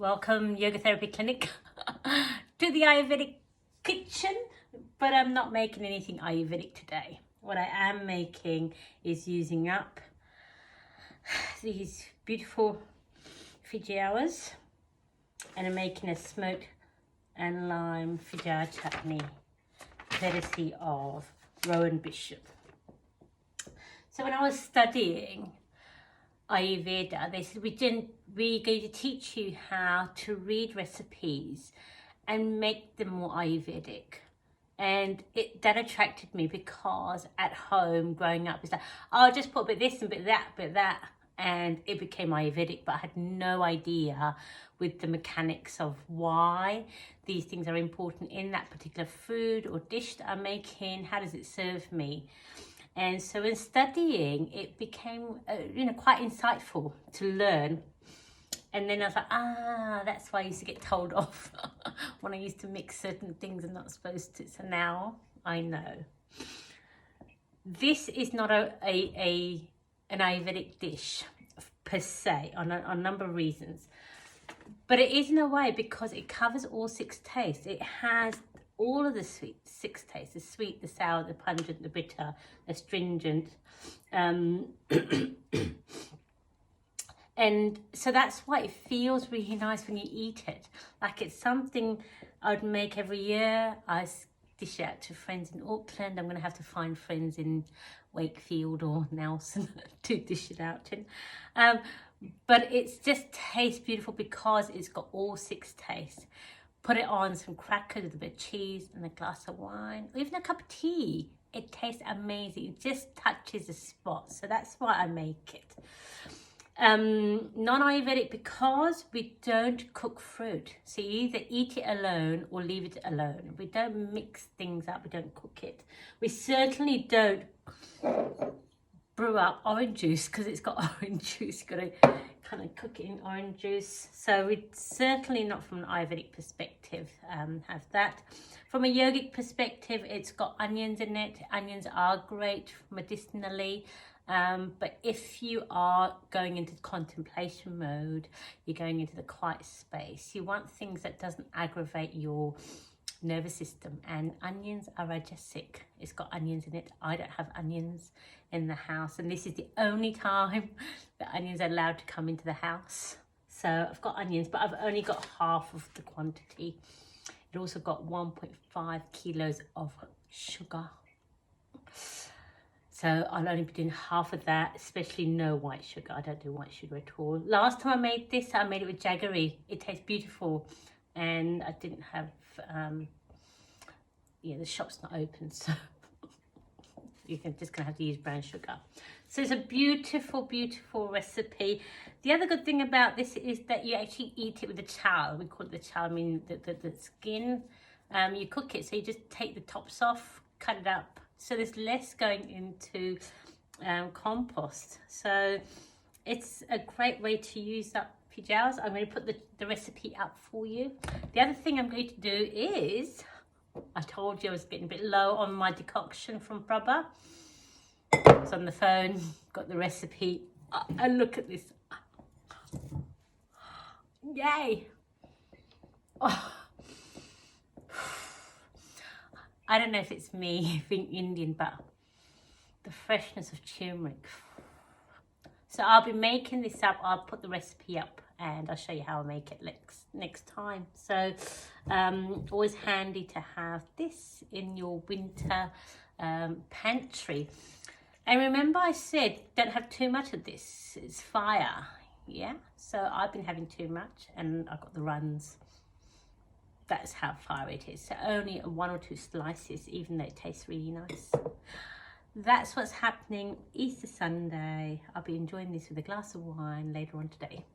Welcome Yoga Therapy Clinic to the Ayurvedic kitchen, but I'm not making anything Ayurvedic today. What I am making is using up these beautiful Feijoas, and I'm making a smoked and lime Feijoa chutney courtesy of Rowan Bishop. So when I was studying Ayurveda, they said we're going to teach you how to read recipes and make them more Ayurvedic. And that attracted me because at home growing up, it's like, oh, I'll just put a bit this and bit that, and it became Ayurvedic, but I had no idea with the mechanics of why these things are important in that particular food or dish that I'm making. How does it serve me? And so in studying, it became, quite insightful to learn. And then I was like, that's why I used to get told off when I used to mix certain things I'm not supposed to. So now I know. This is not an Ayurvedic dish per se, on a number of reasons. But it is in a way because it covers all six tastes. It has all of the six tastes: the sweet, the sour, the pungent, the bitter, the astringent. And so that's why it feels really nice when you eat it. Like it's something I'd make every year. I dish it out to friends in Auckland. I'm going to have to find friends in Wakefield or Nelson to dish it out to. But it just tastes beautiful because it's got all six tastes. Put it on some crackers with a bit of cheese and a glass of wine, or even a cup of tea. It tastes amazing. It just touches the spot. So that's why I make it. Non-Ayurvedic because we don't cook fruit. So you either eat it alone or leave it alone. We don't mix things up. We don't cook it. We certainly don't brew up orange juice because it's got orange juice. You've got to kind of cook it in orange juice. So we certainly not from an Ayurvedic perspective have that. From a yogic perspective, it's got onions in it. Onions are great medicinally. But if you are going into contemplation mode, you're going into the quiet space, you want things that doesn't aggravate your nervous system, and onions are rajasic. It's got onions in it. I don't have onions in the house, and this is the only time that onions are allowed to come into the house. So I've got onions, but I've only got half of the quantity. It also got 1.5 kilos of sugar. So I'll only be doing half of that, especially no white sugar. I don't do white sugar at all. Last time I made this, I made it with jaggery. It tastes beautiful. And I didn't have, the shop's not open. So you're just going to have to use brown sugar. So it's a beautiful, beautiful recipe. The other good thing about this is that you actually eat it with the chal. We call it the chal, I mean the skin. You cook it, so you just take the tops off, cut it up. So there's less going into compost. So it's a great way to use up Feijoas. I'm going to put the recipe up for you. The other thing I'm going to do is, I told you I was getting a bit low on my decoction from Prabha. It's on the phone, got the recipe. And look at this. Yay! Oh. I don't know if it's me being Indian, but the freshness of turmeric. So I'll be making this up. I'll put the recipe up and I'll show you how I make it next time. So always handy to have this in your winter pantry. And remember I said don't have too much of this. It's fire. Yeah. So I've been having too much and I've got the runs. That's how far it is. So only 1 or 2 slices, even though it tastes really nice. That's what's happening Easter Sunday. I'll be enjoying this with a glass of wine later on today.